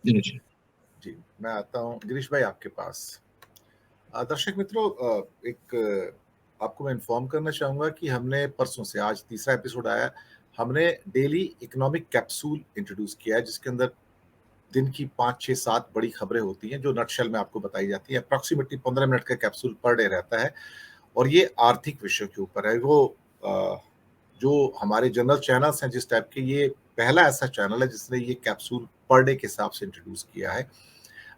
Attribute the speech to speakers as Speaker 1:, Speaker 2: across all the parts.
Speaker 1: जी, मैं आता हूँ गिरीश भाई आपके पास। दर्शक मित्रों, आपको मैं इन्फॉर्म करना चाहूँगा कि हमने परसों से, आज तीसरा एपिसोड आया, हमने डेली इकोनॉमिक कैप्सूल इंट्रोड्यूस किया है, जिसके अंदर दिन की 5, 6, 7 बड़ी खबरें होती हैं, जो नटशेल में आपको बताई जाती है। अप्रॉक्सिमेटली 15 मिनट का कैप्सूल पर डे रहता है और ये आर्थिक विषयों के ऊपर है। जो हमारे जनरल चैनल्स हैं जिस टाइप के, ये पहला ऐसा चैनल है जिसने ये कैप्सूल पर डे के हिसाब से इंट्रोड्यूस किया है।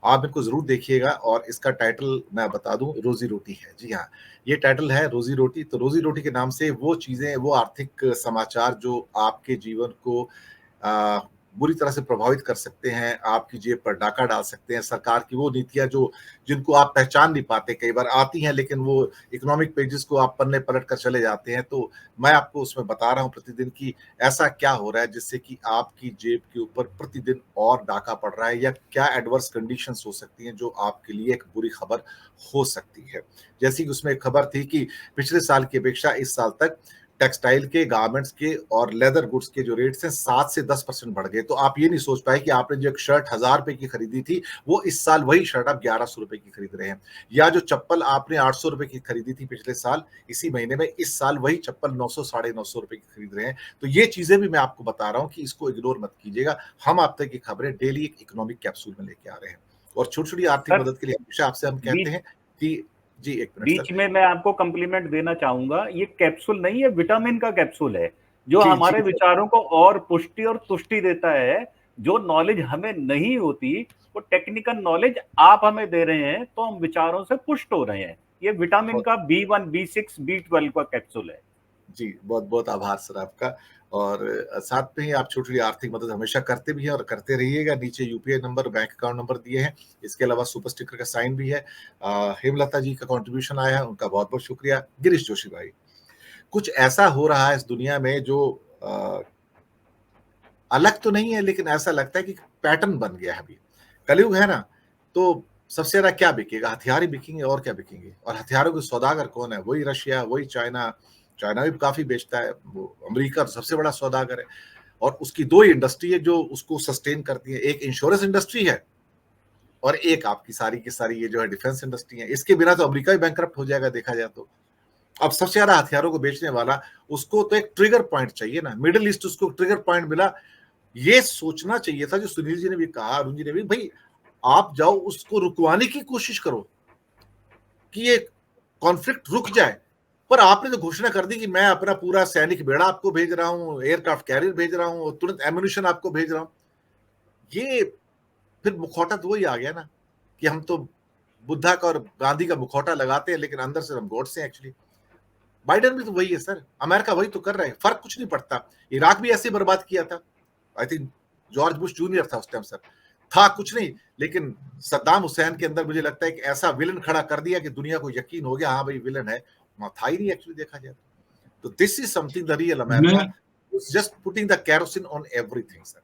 Speaker 1: आप इनको ज़रूर देखिएगा और इसका टाइटल मैं बता दूं, रोजी रोटी है। जी हाँ, ये टाइटल है रोजी रोटी। तो रोजी रोटी के नाम से वो चीज़ें, वो आर्थिक समाचार जो आपके जीवन को अ, बुरी तरह से प्रभावित कर सकते हैं, आपकी जेब पर डाका डाल सकते हैं। सरकार की वो नीतियाँ जो जिनको आप पहचान नहीं पाते, कई बार आती हैं लेकिन वो इकोनॉमिक पेजेस को आप पन्ने पलट कर चले जाते हैं। तो मैं आपको उसमें बता रहा हूँ प्रतिदिन कि ऐसा क्या हो रहा है जिससे कि आपकी जेब के ऊपर प्रतिदिन और डाका पड़ रहा है, या क्या एडवर्स कंडीशंस हो सकती हैं जो आपके लिए एक बुरी खबर हो सकती है। जैसे कि उसमें एक खबर थी कि पिछले साल की अपेक्षा इस साल तक टेक्सटाइल के, गारमेंट्स के और लेदर गुड्स के जो रेट्स हैं 7 से 10% बढ़ गए। तो आप ये नहीं सोच पाए कि आपने जो एक शर्ट 1000 रुपए की खरीदी थी, वो इस साल वही शर्ट आप 1100 रुपए की खरीद रहे हैं। या जो चप्पल आपने 800 रुपए की खरीदी थी पिछले साल इसी महीने में, इस साल वही चप्पल 900, 950 रुपए की खरीद रहे हैं। तो ये चीजें भी मैं आपको बता रहा हूं कि इसको इग्नोर मत कीजिएगा। हम आप तक की खबरें डेली एक इकोनॉमिक कैप्सूल में लेके आ रहे हैं और छोटी छोटी आर्थिक
Speaker 2: सर,
Speaker 1: मदद के लिए हमेशा आपसे हम कहते हैं कि जी, एक मिनट
Speaker 2: बीच
Speaker 1: सर।
Speaker 2: में मैं आपको कम्प्लीमेंट देना चाहूंगा। ये कैप्सूल नहीं है, विटामिन का कैप्सूल है, जो
Speaker 1: जी
Speaker 2: हमारे
Speaker 1: जी
Speaker 2: विचारों को और पुष्टि और तुष्टि देता है। जो नॉलेज हमें नहीं होती, वो टेक्निकल नॉलेज आप हमें दे रहे हैं, तो हम विचारों से पुष्ट हो रहे हैं। ये विटामिन का B1, B6, B12 का कैप्सूल है।
Speaker 1: जी, बहुत बहुत आभार सर आपका। और साथ में ही आप छोटी छोटी आर्थिक मदद हमेशा करते भी हैं और करते रहिएगा। नीचे UPI number, bank account number दिए हैं। इसके अलावा सुपर स्टिकर का साइन भी है। हेमलता जी का कंट्रीब्यूशन आया है, उनका बहुत बहुत शुक्रिया। गिरीश जोशी भाई, कुछ ऐसा हो रहा है इस दुनिया में जो अलग तो नहीं है, लेकिन ऐसा लगता है कि पैटर्न बन गया है। अभी कलयुग है ना, तो सबसे ज्यादा क्या बिकेगा? हथियार ही बिकेंगे और क्या बिकेंगे। और हथियारों के सौदागर कौन है? वही रशिया, वही चाइना। चाइना भी काफी बेचता है, वो अमेरिका सबसे बड़ा सौदागर है। और उसकी दो ही इंडस्ट्री है जो उसको सस्टेन करती है, एक इंश्योरेंस इंडस्ट्री है और एक आपकी सारी की सारी ये जो है डिफेंस इंडस्ट्री है। इसके बिना तो अमेरिका भी बैंकरप्ट हो जाएगा देखा जाए तो। अब सबसे ज्यादा हथियारों को बेचने वाला, उसको तो एक ट्रिगर पॉइंट चाहिए ना। मिडिल ईस्ट उसको ट्रिगर पॉइंट मिला। ये सोचना चाहिए था, जो सुनील जी ने भी कहा, अरुण जी ने भी, भाई आप जाओ उसको रुकवाने की कोशिश करो कि ये कॉन्फ्लिक्ट रुक जाए। पर आपने तो घोषणा कर दी कि मैं अपना पूरा सैनिक बेड़ा आपको भेज रहा हूं, एयरक्राफ्ट कैरियर भेज रहा हूं, तुरंत एम्यूनिशन आपको भेज रहा हूं। ये फिर मुखौटा तो वही आ गया ना कि हम तो बुद्धा का और गांधी का मुखौटा लगाते हैं, लेकिन अंदर से हम गॉड्स हैं एक्चुअली। बाइडेन भी तो वही है सर, अमेरिका वही तो कर रहा है, फर्क कुछ नहीं पड़ता। इराक भी ऐसे बर्बाद किया था। I think George Bush junior था उस टाइम सर, था कुछ नहीं, लेकिन सद्दाम हुसैन के अंदर मुझे लगता है कि ऐसा विलन खड़ा कर दिया कि दुनिया को यकीन हो गया, हाँ भाई विलन है। वहां था ही नहीं एक्चुअली देखा जाए तो। This is something the real America, just putting the kerosene on everything sir.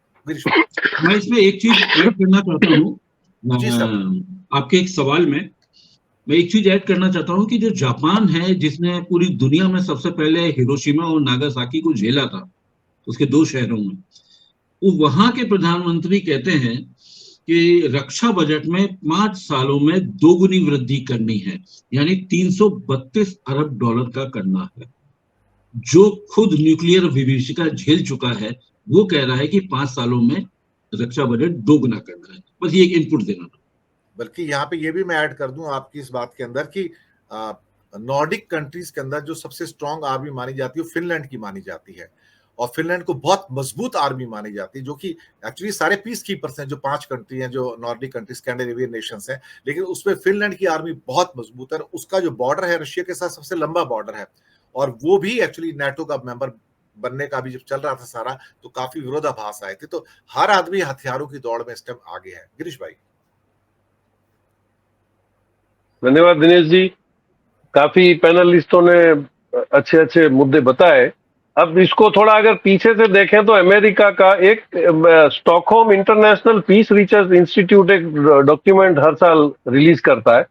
Speaker 3: मैं इसमें एक चीज ऐड करना चाहता हूँ
Speaker 1: जी सर।
Speaker 3: आपके एक सवाल में। मैं एक चीज ऐड करना चाहता हूँ कि जो जापान है, जिसने पूरी दुनिया में सबसे पहले हिरोशिमा और नागासाकी को झेला था, उसके 2 शहरों में, वो वहां के प्रधानमंत्री कहते हैं कि रक्षा बजट में 5 सालों में 2 गुनी वृद्धि करनी है, यानी 332 अरब डॉलर का करना है। जो खुद न्यूक्लियर विभीषिका झेल चुका है, वो कह रहा है कि 5 सालों में रक्षा बजट 2 गुना करना है। बस ये एक इनपुट देना था।
Speaker 1: बल्कि यहाँ पे ये भी मैं ऐड कर दूं आपकी इस बात के अंदर कि नॉर्डिक कंट्रीज के अंदर जो सबसे स्ट्रांग आर्मी मानी जाती है, फिनलैंड की मानी जाती है। और फिनलैंड को बहुत मजबूत आर्मी मानी जाती है, जो कि एक्चुअली सारे पीस कीपर्स हैं। जो 5 कंट्री हैं, जो नॉर्डिक कंट्री, स्कैंडिनेवियन नेशंस हैं, लेकिन उसमें फिनलैंड की आर्मी बहुत मजबूत है। उसका जो बॉर्डर है रशिया के साथ, सबसे लंबा बॉर्डर है। और वो भी एक्चुअली नाटो का मेंबर बनने का भी जब चल रहा था सारा, तो काफी विरोधाभास आए थे। तो हर आदमी हथियारों की दौड़ में इस टाइम आगे है। गिरीश भाई।
Speaker 4: धन्यवाद दिनेश जी। काफी पैनलिस्टों ने अच्छे अच्छे मुद्दे बताए। अब इसको थोड़ा अगर पीछे से देखें तो अमेरिका का एक Stockholm International Peace Research Institute एक डॉक्यूमेंट हर साल रिलीज करता है।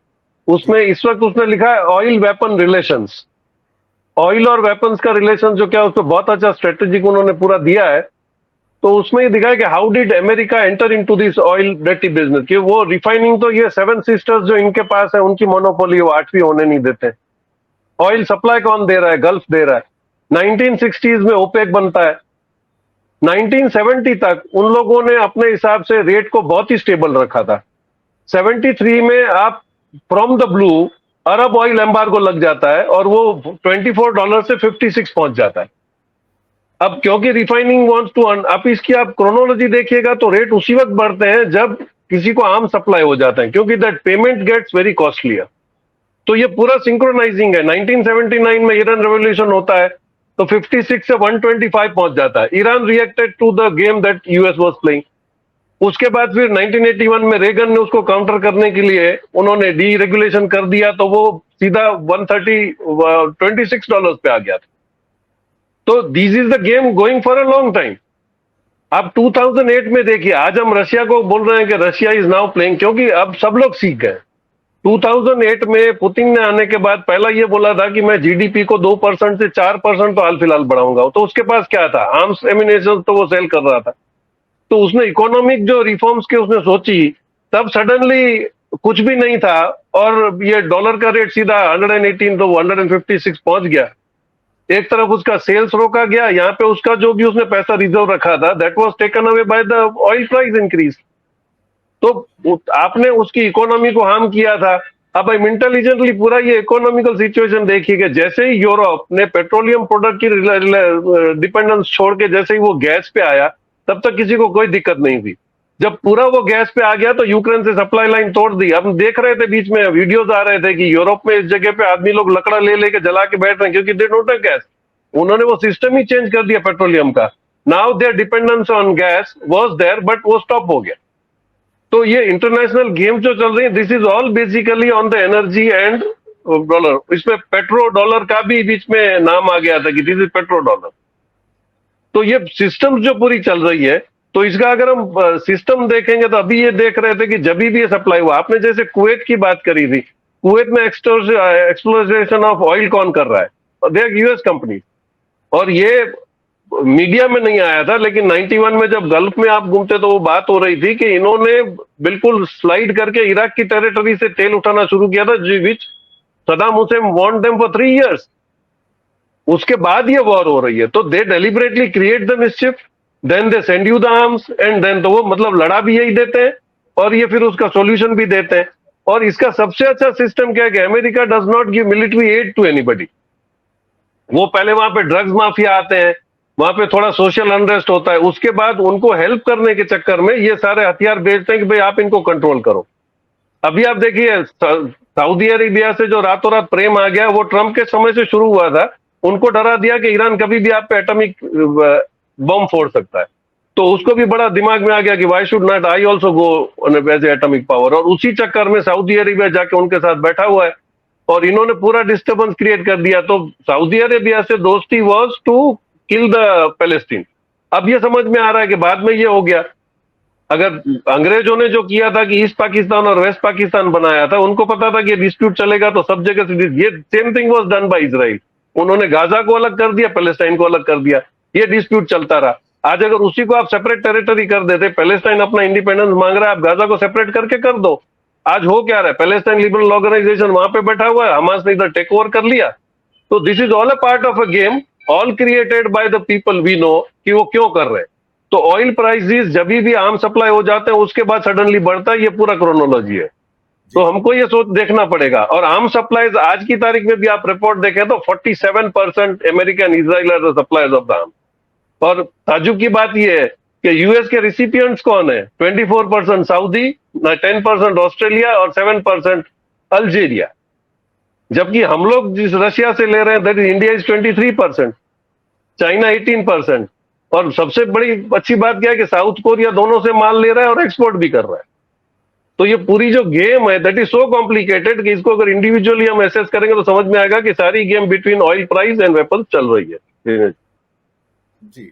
Speaker 4: उसमें इस वक्त उसने लिखा है ऑयल वेपन रिलेशंस। ऑयल और वेपन्स का रिलेशन जो क्या, उस पर बहुत अच्छा स्ट्रेटेजिक उन्होंने पूरा दिया है। तो उसमें ये दिखाया कि how did America enter into this oil dirty business, कि वो रिफाइनिंग तो ये सेवन सिस्टर्स जो इनके पास है उनकी मोनोपोली, वो 8वीं होने नहीं देते। ऑयल सप्लाई कौन दे रहा है? गल्फ दे रहा है। 1960s में ओपेक बनता है। 1970 तक उन लोगों ने अपने हिसाब से रेट को बहुत ही स्टेबल रखा था। 73 में आप from the blue Arab oil embargo लग जाता है और वो $24 से 56 पहुंच जाता है। अब क्योंकि रिफाइनिंग वांट्स टू अर्न, आप इसकी आप क्रोनोलॉजी देखिएगा तो रेट उसी वक्त बढ़ते हैं जब किसी को आम सप्लाई हो जाता है, क्योंकि that payment gets very costlier. तो ये पूरा सिंक्रोनाइजिंग है। 1979 में ईरान रेवोल्यूशन होता है तो 56 से 125 पहुंच जाता है। Iran reacted to the game that US was playing. उसके बाद फिर 1981 में रेगन ने उसको काउंटर करने के लिए उन्होंने डी रेगुलेशन कर दिया, तो वो सीधा $26 पे आ गया था। तो this is the game going for a long time. आप 2008 में देखिए, आज हम रशिया को बोल रहे हैं कि रशिया इज नाउ प्लेइंग, क्योंकि अब सब लोग सीख गए। 2008 में पुतिन ने आने के बाद पहला ये बोला था कि मैं जीडीपी को 2% से 4% तो हाल फिलहाल बढ़ाऊंगा। तो उसके पास क्या था? आर्म्स एमिनेशन तो वो सेल कर रहा था। तो उसने इकोनॉमिक जो रिफॉर्म्स की उसने सोची, तब सडनली कुछ भी नहीं था और ये डॉलर का रेट सीधा 118 तो 156 पहुंच गया। एक तरफ उसका सेल्स रोका गया, यहाँ पे उसका जो भी उसने पैसा रिजर्व रखा था that was taken away by the oil price increase. तो आपने उसकी इकोनॉमी को हार्म किया था। अब हम इंटेलिजेंटली पूरा ये इकोनॉमिकल सिचुएशन देखिए, जैसे ही यूरोप ने पेट्रोलियम प्रोडक्ट की डिपेंडेंस छोड़ के जैसे ही वो गैस पे आया, तब तक किसी को कोई दिक्कत नहीं थी। जब पूरा वो गैस पे आ गया तो यूक्रेन से सप्लाई लाइन तोड़ दी। हम देख रहे थे, बीच में वीडियोस आ रहे थे कि यूरोप में इस जगह पे आदमी लोग लकड़ा ले लेके जला के बैठ रहे हैं, क्योंकि दे डोंट हैव गैस। उन्होंने वो सिस्टम ही चेंज कर दिया पेट्रोलियम का। Now there dependence on gas was there, but वो स्टॉप हो गया। तो ये इंटरनेशनल गेम जो चल रही है, this is all basically on the energy and dollar. इसमें पेट्रो डॉलर का भी बीच में नाम आ गया था कि दिस इज पेट्रो डॉलर। तो ये सिस्टम जो पूरी चल रही है, तो इसका अगर हम सिस्टम देखेंगे तो अभी ये देख रहे थे कि जब भी ये सप्लाई हुआ, आपने जैसे कुवैत की बात करी थी, कुवैत में एक्सप्लोरेशन ऑफ ऑयल कौन कर रहा है? They are US company. और ये मीडिया में नहीं आया था, लेकिन 91 में जब गल्फ में आप घूमते तो वो बात हो रही थी कि इन्होंने बिल्कुल स्लाइड करके इराक की टेरिटरी से तेल उठाना शुरू किया था, which Saddam Hussein want them for 3 years। उसके बाद ये वॉर हो रही है, तो they deliberately create the mischief, then they send you the arms and then, तो वो मतलब लड़ा भी यही देते हैं और ये फिर उसका सॉल्यूशन भी देते हैं। और इसका सबसे अच्छा सिस्टम क्या है कि America does not give military aid to anybody. वो पहले वहां पे ड्रग्स माफिया आते हैं, वहां पे थोड़ा सोशल अनरेस्ट होता है, उसके बाद उनको हेल्प करने के चक्कर में ये सारे हथियार बेचते हैं कि भाई आप इनको कंट्रोल करो। अभी आप देखिए सऊदी अरेबिया से जो रातों रात प्रेम आ गया, वो ट्रंप के समय से शुरू हुआ था। उनको डरा दिया कि ईरान कभी भी आप पे एटॉमिक बम फोड़ सकता है, तो उसको भी बड़ा दिमाग में आ गया कि why should not I also go as atomic power. और उसी चक्कर में सऊदी अरेबिया जाके उनके साथ बैठा हुआ है और इन्होंने पूरा डिस्टर्बेंस क्रिएट कर दिया। तो सऊदी अरेबिया से दोस्ती was to kill the Palestine. अब ये समझ में आ रहा है कि बाद में ये हो गया। अगर अंग्रेजों ने जो किया था कि ईस्ट पाकिस्तान और वेस्ट पाकिस्तान बनाया था, उनको पता था कि ये डिस्प्यूट चलेगा तो सब जगह से ये same thing was done by Israel. उन्होंने गाजा को अलग कर दिया, पैलेस्टाइन को अलग कर दिया, ये डिस्प्यूट चलता रहा। आज अगर उसी को आप सेपरेट टेरिटरी कर देते, पैलेस्टाइन अपना इंडिपेंडेंस मांग रहा है, आप गाजा को सेपरेट करके कर दो। आज हो क्या रहा है? पैलेस्टाइन लिबरल ऑर्गेनाइजेशन वहां पे बैठा हुआ है, हमास ने इधर टेक ओवर कर लिया। तो this is all a part of a game, all created by the people we know कि वो क्यों कर रहे हैं। तो ऑयल प्राइसेस जब भी आर्म सप्लाई हो जाते हैं उसके बाद सडनली बढ़ता है, ये पूरा क्रोनोलॉजी है। तो हमको ये सोच देखना पड़ेगा। और आर्म सप्लाईज आज की तारीख में भी आप रिपोर्ट देखें तो 47% American Israel are the suppliers of the arm. और ताजुब की बात ये है कि यूएस के रिसिपिएंट्स कौन है? 24% सऊदी, 10% ऑस्ट्रेलिया और 7% अल्जीरिया। जबकि हम लोग जिस रशिया से ले रहे हैं that is India is 23%, China 18%। और सबसे बड़ी अच्छी बात क्या है कि साउथ कोरिया दोनों से माल ले रहा है और एक्सपोर्ट भी कर रहा है। तो ये पूरी जो गेम है दैट इज सो कॉम्प्लिकेटेड कि इसको अगर इंडिविजुअली हम एसेस करेंगे तो समझ में आएगा कि सारी game between oil price and weapons चल रही है।
Speaker 1: जी